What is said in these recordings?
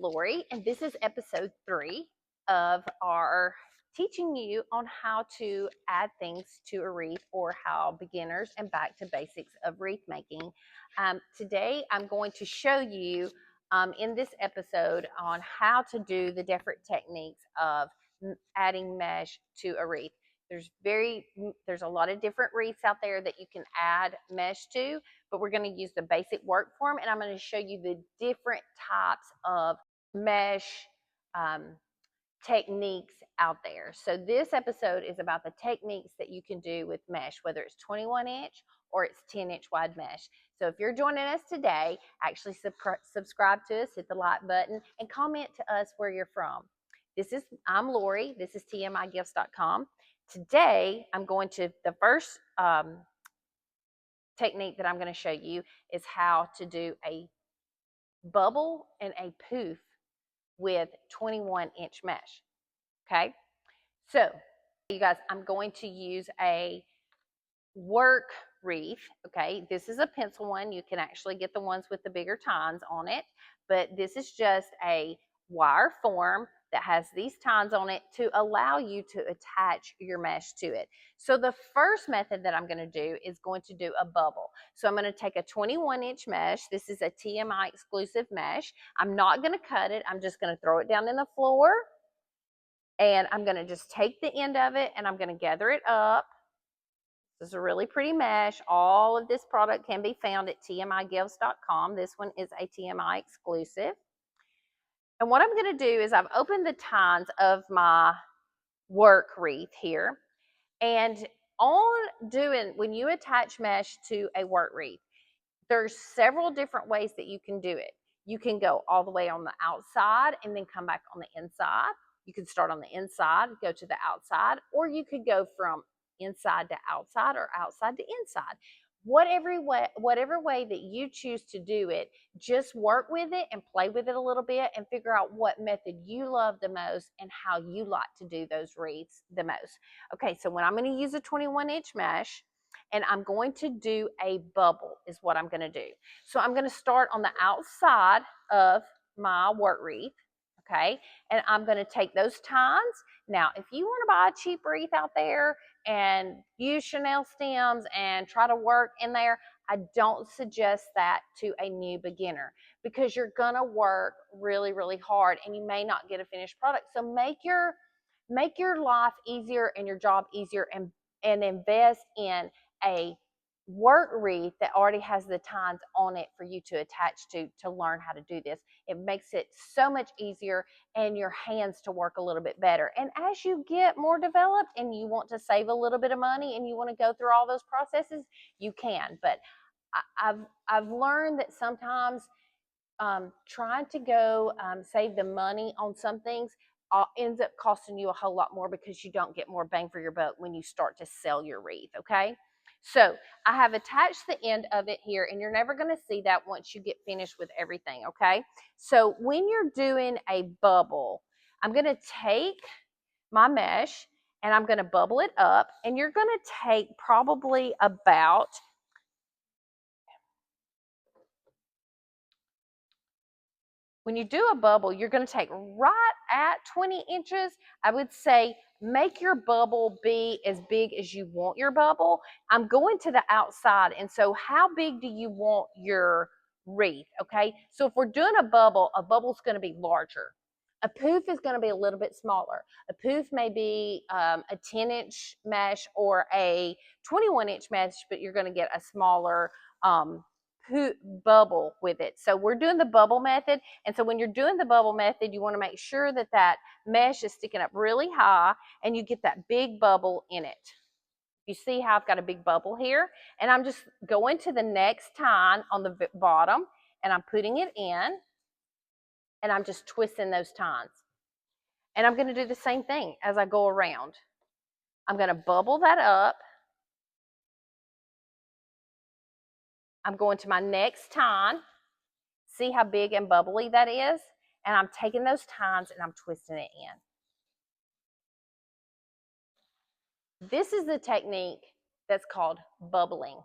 Lorie, and this is episode 3 of our teaching you on how to add things to a wreath, or how beginners and back to basics of wreath making. Today, I'm going to show you in this episode on how to do the different techniques of adding mesh to a wreath. There's a lot of different wreaths out there that you can add mesh to, but we're going to use the basic work form, and I'm going to show you the different types of mesh techniques out there. So this episode is about the techniques that you can do with mesh, whether it's 21-inch or it's 10-inch wide mesh. So if you're joining us today, actually subscribe to us, hit the like button, and comment to us where you're from. I'm Lorie. This is tmigifts.com. Today, the first technique that I'm going to show you is how to do a bubble and a poof with 21-inch mesh. Okay, so you guys, I'm going to use a work wreath. Okay, this is a pencil one. You can actually get the ones with the bigger tines on it, but this is just a wire form that has these tines on it to allow you to attach your mesh to it. So the first method that I'm going to do is going to do a bubble. So I'm going to take a 21-inch mesh. This is a TMI exclusive mesh. I'm not going to cut it. I'm just going to throw it down in the floor, and I'm going to just take the end of it and I'm going to gather it up. This is a really pretty mesh. All of this product can be found at tmigifts.com. This one is a TMI exclusive. And what I'm going to do is I've opened the tines of my work wreath here. And when you attach mesh to a work wreath, there's several different ways that you can do it. You can go all the way on the outside and then come back on the inside. You can start on the inside, go to the outside, or you could go from inside to outside or outside to inside. Whatever way that you choose to do it, just work with it and play with it a little bit and figure out what method you love the most and how you like to do those wreaths the most. Okay, so when I'm going to use a 21-inch mesh, and I'm going to do a bubble is what I'm going to do. So I'm going to start on the outside of my work wreath, okay? And I'm going to take those tines. Now, if you want to buy a cheap wreath out there and use Chanel stems and try to work in there, I don't suggest that to a new beginner, because you're going to work really, really hard and you may not get a finished product. So make your life easier and your job easier, and invest in a work wreath that already has the tines on it for you to attach to learn how to do this. It makes it so much easier and your hands to work a little bit better. And as you get more developed and you want to save a little bit of money and you want to go through all those processes, you can. But I've learned that sometimes trying to go save the money on some things ends up costing you a whole lot more, because you don't get more bang for your buck when you start to sell your wreath. Okay, so I have attached the end of it here, and you're never going to see that once you get finished with everything. Okay, so when you're doing a bubble, I'm going to take my mesh and I'm going to bubble it up, and you're going to take probably about when you do a bubble, you're going to take right at 20 inches. I would say make your bubble be as big as you want your bubble. I'm going to the outside, and so how big do you want your wreath? Okay, so if we're doing a bubble's going to be larger. A poof is going to be a little bit smaller. A poof may be a 10-inch mesh or a 21-inch mesh, but you're going to get a smaller bubble with it. So we're doing the bubble method, and so when you're doing the bubble method, you want to make sure that that mesh is sticking up really high and you get that big bubble in it. You see how I've got a big bubble here, and I'm just going to the next tine on the bottom and I'm putting it in, and I'm just twisting those tines, and I'm going to do the same thing as I go around. I'm going to bubble that up. I'm going to my next tine. See how big and bubbly that is? And I'm taking those tines and I'm twisting it in. This is the technique that's called bubbling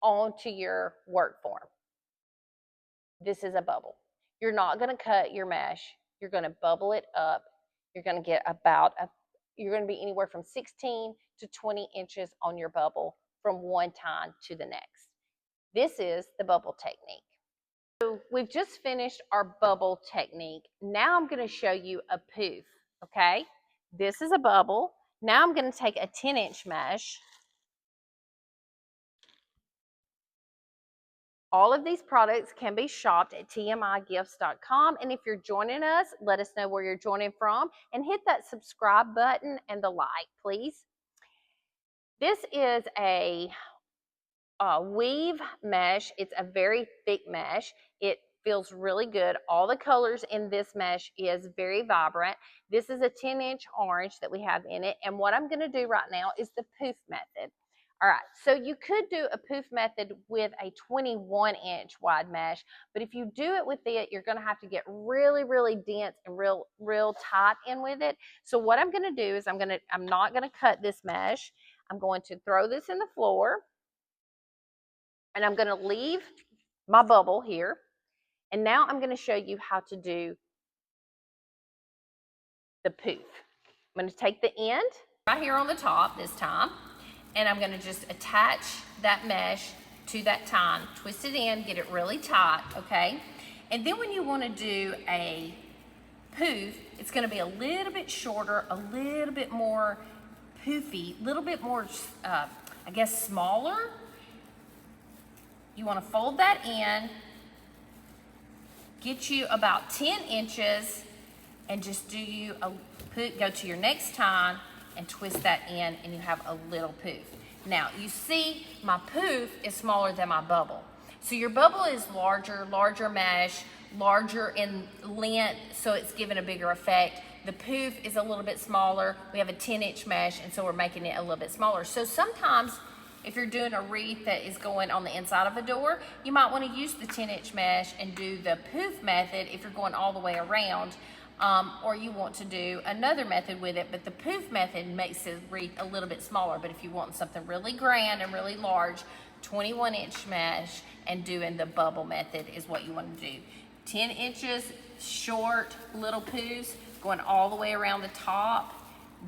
onto your work form. This is a bubble. you're not going to cut your mesh. You're going to bubble it up. You're going to get you're going to be anywhere from 16 to 20 inches on your bubble from one time to the next. This is the bubble technique. So we've just finished our bubble technique. Now I'm going to show you a poof, okay? This is a bubble. Now I'm going to take a 10-inch mesh. All of these products can be shopped at tmigifts.com. And if you're joining us, let us know where you're joining from and hit that subscribe button and the like, please. This is a weave mesh. It's a very thick mesh. It feels really good. All the colors in this mesh is very vibrant. This is a 10-inch orange that we have in it. And what I'm going to do right now is the poof method. All right, so you could do a poof method with a 21-inch wide mesh, but if you do it with it, you're going to have to get really, really dense and real tight in with it. So what I'm going to do is I'm not going to cut this mesh. I'm going to throw this in the floor, and I'm going to leave my bubble here. And now I'm going to show you how to do the poof. I'm going to take the end right here on the top this time, and I'm going to just attach that mesh to that tine, twist it in, get it really tight, okay? And then when you want to do a poof, it's going to be a little bit shorter, a little bit more poofy, a little bit more, I guess, smaller. You want to fold that in, get you about 10 inches, and just go to your next tine and twist that in, and you have a little poof. Now, you see my poof is smaller than my bubble. So your bubble is larger mesh, larger in length, so it's giving a bigger effect. The poof is a little bit smaller. We have a 10-inch mesh, and so we're making it a little bit smaller. So sometimes, if you're doing a wreath that is going on the inside of a door, you might want to use the 10-inch mesh and do the poof method if you're going all the way around. Or you want to do another method with it, but the poof method makes the wreath a little bit smaller. But if you want something really grand and really large, 21-inch mesh and doing the bubble method is what you want to do. 10 inches, short, little poofs, going all the way around the top.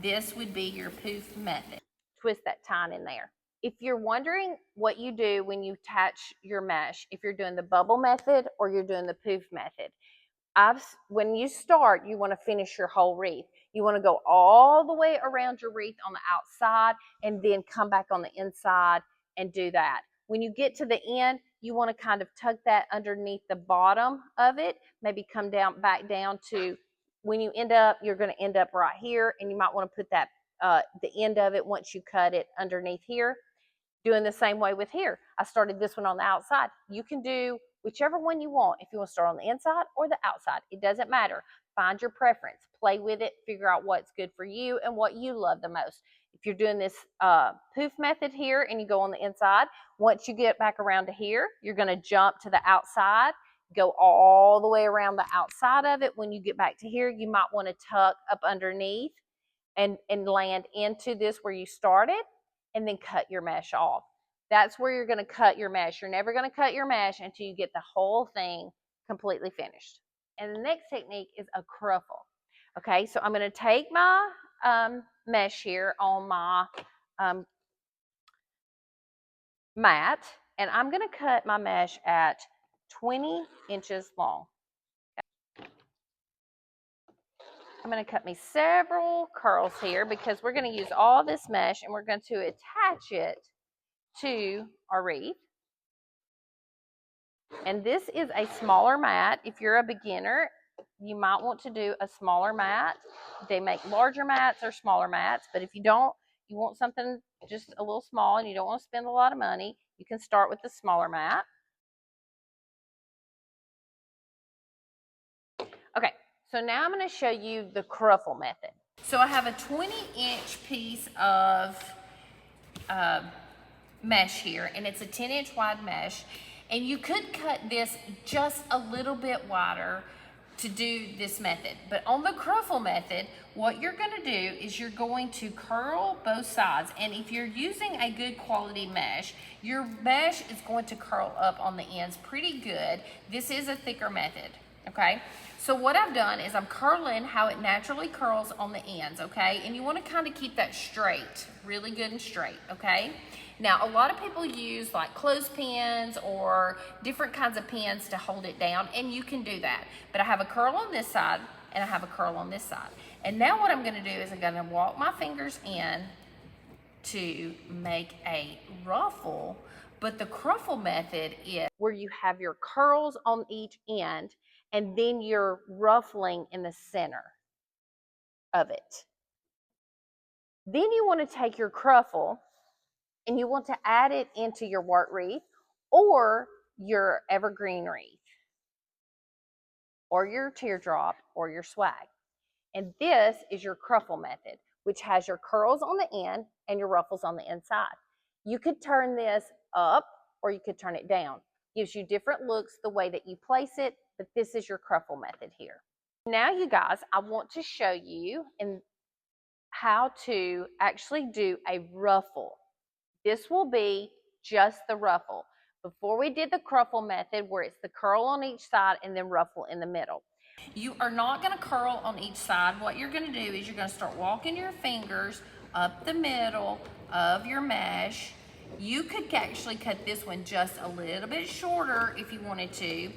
This would be your poof method. Twist that tine in there. If you're wondering what you do when you attach your mesh, if you're doing the bubble method or you're doing the poof method, when you start, you want to finish your whole wreath. You want to go all the way around your wreath on the outside and then come back on the inside and do that. When you get to the end, you want to kind of tuck that underneath the bottom of it, maybe come back down to when you end up, you're going to end up right here, and you might want to put that the end of it once you cut it underneath here. Doing the same way with here. I started this one on the outside. You can do whichever one you want. If you want to start on the inside or the outside, it doesn't matter. Find your preference, play with it, figure out what's good for you and what you love the most. If you're doing this poof method here and you go on the inside, once you get back around to here, you're going to jump to the outside, go all the way around the outside of it. When you get back to here, you might want to tuck up underneath and land into this where you started, and then cut your mesh off. That's where you're going to cut your mesh. You're never going to cut your mesh until you get the whole thing completely finished. And the next technique is a cruffle. Okay, so I'm going to take my mesh here on my mat, and I'm going to cut my mesh at 20 inches long. I'm going to cut me several curls here because we're going to use all this mesh and we're going to attach it to our wreath. And this is a smaller mat. If you're a beginner, you might want to do a smaller mat. They make larger mats or smaller mats, but if you don't, you want something just a little small and you don't want to spend a lot of money, you can start with the smaller mat. Okay. So now I'm going to show you the cruffle method. So I have a 20-inch piece of mesh here, and it's a 10-inch wide mesh. And you could cut this just a little bit wider to do this method. But on the cruffle method, what you're going to do is you're going to curl both sides. And if you're using a good quality mesh, your mesh is going to curl up on the ends pretty good. This is a thicker method. okay? So what I've done is I'm curling how it naturally curls on the ends, okay? And you want to kind of keep that straight, really good and straight, okay? Now, a lot of people use like clothespins or different kinds of pins to hold it down, and you can do that. But I have a curl on this side, and I have a curl on this side. And now what I'm gonna do is I'm gonna walk my fingers in to make a ruffle, but the cruffle method is where you have your curls on each end and then you're ruffling in the center of it. Then you want to take your cruffle and you want to add it into your wart wreath or your evergreen wreath or your teardrop or your swag. And this is your cruffle method, which has your curls on the end and your ruffles on the inside. You could turn this up or you could turn it down. Gives you different looks the way that you place it, but this is your cruffle method here. Now, you guys, I want to show you how to actually do a ruffle. This will be just the ruffle. Before we did the cruffle method where it's the curl on each side and then ruffle in the middle. You are not going to curl on each side. What you're going to do is you're going to start walking your fingers up the middle of your mesh. You could actually cut this one just a little bit shorter if you wanted to.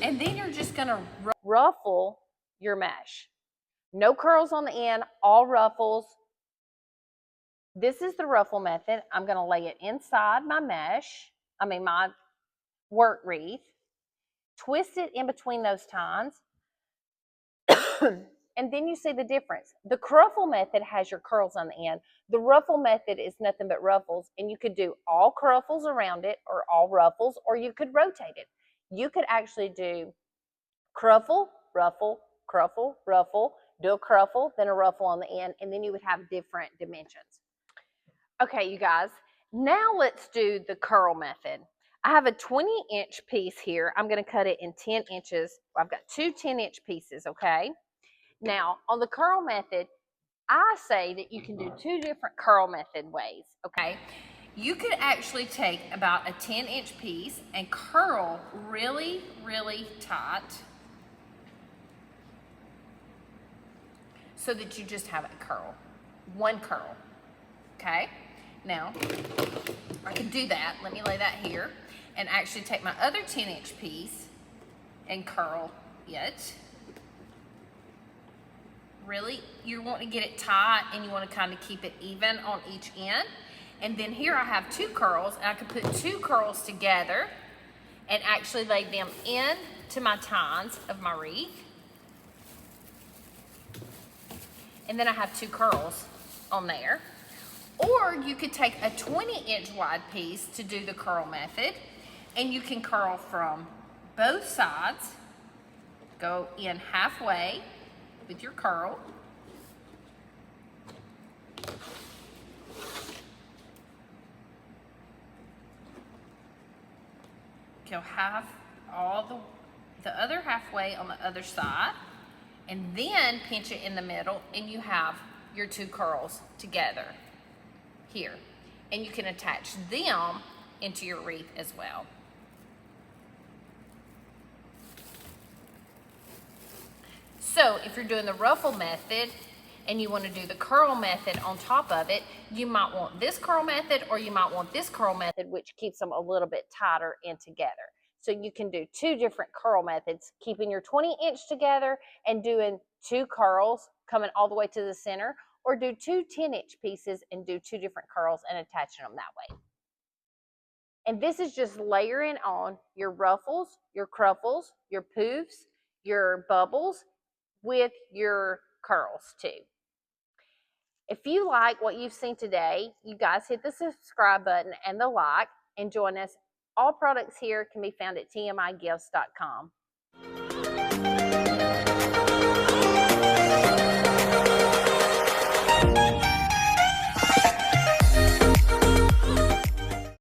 And then you're just going to ruffle your mesh. No curls on the end, all ruffles. This is the ruffle method. I'm going to lay it inside my mesh, my wart wreath. Twist it in between those tines. And then you see the difference. The cruffle method has your curls on the end. The ruffle method is nothing but ruffles, and you could do all cruffles around it or all ruffles, or you could rotate it. You could actually do cruffle, ruffle, cruffle, ruffle, do a cruffle, then a ruffle on the end, and then you would have different dimensions. Okay, you guys, now let's do the curl method. I have a 20-inch piece here. I'm going to cut it in 10 inches. I've got two 10-inch pieces, okay? Now, on the curl method, I say that you can do two different curl method ways, okay? You could actually take about a 10-inch piece and curl really, really tight so that you just have a curl, one curl, okay? Now, I can do that. Let me lay that here and actually take my other 10-inch piece and curl it. Really, you want to get it tight and you want to kind of keep it even on each end. And then here I have two curls, and I can put two curls together and actually lay them into my tines of my wreath. And then I have two curls on there. Or you could take a 20-inch wide piece to do the curl method, and you can curl from both sides, go in halfway with your curl. Go half, all the other halfway on the other side, and then pinch it in the middle, and you have your two curls together here. And you can attach them into your wreath as well. So if you're doing the ruffle method and you want to do the curl method on top of it, you might want this curl method or you might want this curl method, which keeps them a little bit tighter and together. So you can do two different curl methods, keeping your 20-inch together and doing two curls coming all the way to the center, or do two 10-inch pieces and do two different curls and attaching them that way. And this is just layering on your ruffles, your cruffles, your poofs, your bubbles with your curls too. If you like what you've seen today, you guys hit the subscribe button and the like and join us. All products here can be found at tmigifts.com.